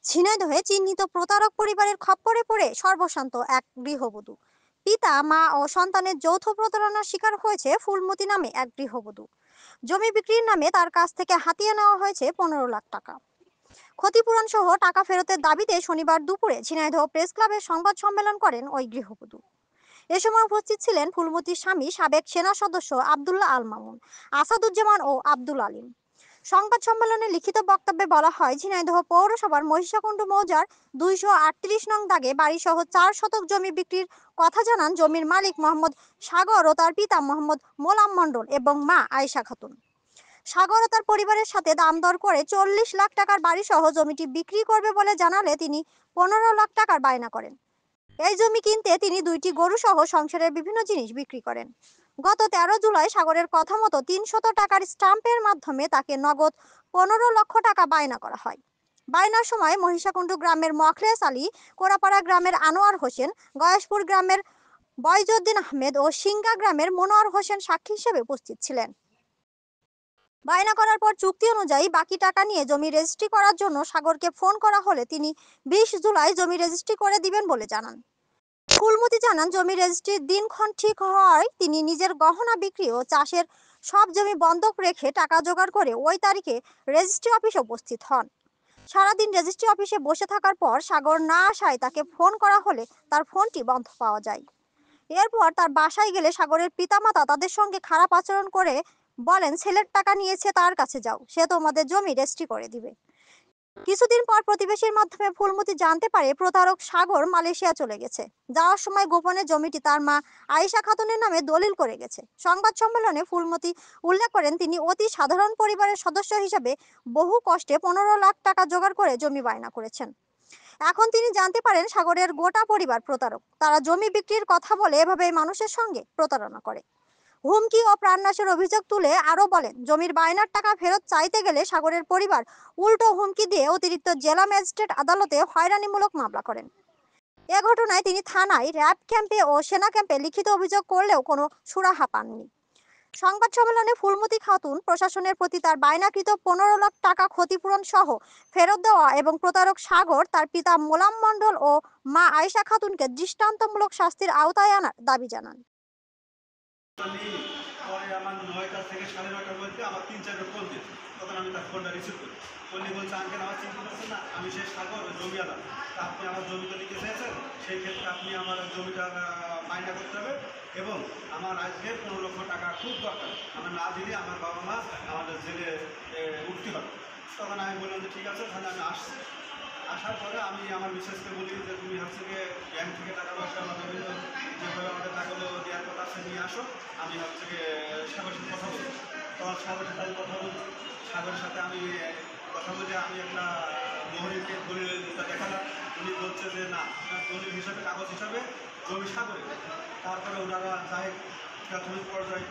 ঝিনাইদহে চিহ্নিত প্রতারক পরিবারের খপ্পরে পড়ে সর্বশান্ত এক গৃহবধূ। পিতা, মা ও সন্তানের যৌথ প্রতারণার শিকার হয়েছে ফুলমতি নামে এক গৃহবধূ। জমি বিক্রির নামে তার কাছ থেকে হাতিয়ে নেওয়া হয়েছে 15 লাখ টাকা। ক্ষতিপূরণ সহ টাকা ফেরতের দাবিতে শনিবার দুপুরে ঝিনাইদহ প্রেস ক্লাবে সংবাদ সম্মেলন করেন ওই গৃহবধূ। এ সময় উপস্থিত ছিলেন ফুলমতির স্বামী, সাবেক সেনা সদস্য আব্দুল্লাহ আল মামুন, আসাদুজ্জামান ও আব্দুল আলিম। সংবাদ সম্মেলনে লিখিত বক্তব্যে বলা হয়, ঝিনাইদহ পৌরসভার মহিষাকুণ্ড মৌজার 238 নং দাগে বাড়িসহ 4 শতক জমি বিক্রির কথা জানান জমির মালিক মোহাম্মদ সাগর ও তার পিতা মোহাম্মদ মোলাম মণ্ডল এবং মা আয়েশা খাতুন। সাগর ও তার পরিবারের সাথে দাম দর করে 40 লাখ টাকার বাড়িসহ জমিটি বিক্রি করবে বলে জানালে তিনি 15 লাখ টাকার বায়না করেন। এই জমি কিনতে তিনি 2টি গরু সহ সংসারের বিভিন্ন জিনিস বিক্রি করেন। গত 13 জুলাই সাগরের কথা মতো 300 টাকার স্টাম্পের মাধ্যমে তাকে নগদ 15 লক্ষ টাকা বায়না করা হয়। বায়নার সময় মহিষাকুণ্ড গ্রামের মখলেস আলী, কোরাপাড়া গ্রামের আনোয়ার হোসেন, গয়েশপুর গ্রামের বয়জউদ্দিন আহমেদ ও সিঙ্গা গ্রামের মনোয়ার হোসেন সাক্ষী হিসেবে উপস্থিত ছিলেন। বায়না করার পর চুক্তি অনুযায়ী বাকি টাকা নিয়ে জমি রেজিস্ট্রি করার জন্য সাগরকে ফোন করা হলে তিনি 20 জুলাই জমি রেজিস্ট্রি করে দিবেন বলে জানান। ফুলমতি জানান, জমি রেজিস্ট্রির দিনক্ষণ ঠিক হওয়ায় তিনি নিজের গহনা বিক্রি ও চাষের সব জমি বন্ধক রেখে টাকা জোগাড় করে ওই তারিখে রেজিস্ট্রি অফিসে উপস্থিত হন। সারাদিন রেজিস্ট্রি অফিসে বসে থাকার পর সাগর না আসায় তাকে ফোন করা হলে তার ফোনটি বন্ধ পাওয়া যায়। এরপর তার বাসায় গেলে সাগরের পিতামাতা তাদের সঙ্গে খারাপ আচরণ করে বলেন, ছেলের টাকা নিয়েছে, তার কাছে যাও, সে তোমাদের জমি রেজিস্ট্রি করে দিবে। কিছুদিন পর প্রতিবেশীর মাধ্যমে ফুলমতি জানতে পারে প্রতারক সাগর মালয়েশিয়া চলে গেছে। যাওয়ার সময় গোপনে জমিটি তার মা আয়েশা খাতুনের নামে দলিল করে গেছে। সংবাদ সম্মেলনে ফুলমতি উল্লেখ করেন, তিনি অতি সাধারণ পরিবারের সদস্য হিসেবে বহু কষ্টে 15 লাখ টাকা জোগাড় করে জমি বায়না করেছেন। এখন তিনি জানতে পারেন সাগরের গোটা পরিবার প্রতারক। তারা জমি বিক্রির কথা বলে এভাবে মানুষের সঙ্গে প্রতারণা করে। হুমকি ও প্রাণনাশের অভিযোগ তুলে আরো বলেন, জমির বায়নার টাকা ফেরত চাইতে গেলে সাগরের পরিবার উল্টো হুমকি দিয়ে অতিরিক্ত জেলা ম্যাজিস্ট্রেট আদালতে হয়রানিমূলক মামলা করেন। এ ঘটনায় তিনি থানায়, র্যাব ক্যাম্পে ও সেনা ক্যাম্পে লিখিত অভিযোগ করলেও কোনো সুরাহা পাননি। সংবাদ সম্মেলনে ফুলমতি খাতুন প্রশাসনের প্রতি তার বায়নাকৃত 15 লাখ টাকা ক্ষতিপূরণ সহ ফেরত দেওয়া এবং প্রতারক সাগর, তার পিতা মোলাম মণ্ডল ও মা আয়েশা খাতুনকে দৃষ্টান্তমূলক শাস্তির আওতায় আনার দাবি জানান। পরে আমার 9টা থেকে 9:30টার মধ্যে আমার 3-4 ফোন দিয়েছে। তখন আমি তার ফোনটা রিসিভ করি। বললি বলছে, আঙ্কেল আমার চিন্তা করছেন না, আমি সেই সাগর জমি আলাম, তা আপনি আমার জমিতে লিখে চেয়েছেন, সেই ক্ষেত্রে আপনি আমার জমিটা মাইনা করতে হবে এবং আমার আজকে 15 লক্ষ টাকা খুব দরকার, আমার না দিলে আমার বাবা মা আমাদের জেলে উঠতে হবে। তখন আমি বললাম যে ঠিক আছে, তাহলে আমি আসছি। আসার পরে আমি আমার মিসেসকে বলি যে তুমি হচ্ছে গিয়ে ব্যাংক থেকে টাকা পয়সা বা বিভিন্ন যেভাবে আমাদের টাকাগুলো দেওয়ার কথা আছে নিয়ে আসো, আমি হচ্ছে গিয়ে সাগরের সাথে কথা বলি। তখন সাগরের সাথে কথা বলি, সাগরের সাথে আমি কথা বলি, আমি একটা মোহরিকে দলিলটা দেখালাম। উনি বলছে যে না, দলিল হিসাবে, কাগজ হিসাবে জমি সাগরে। তারপরে ওনারা যায় প্রাথমিক পর্যায়ে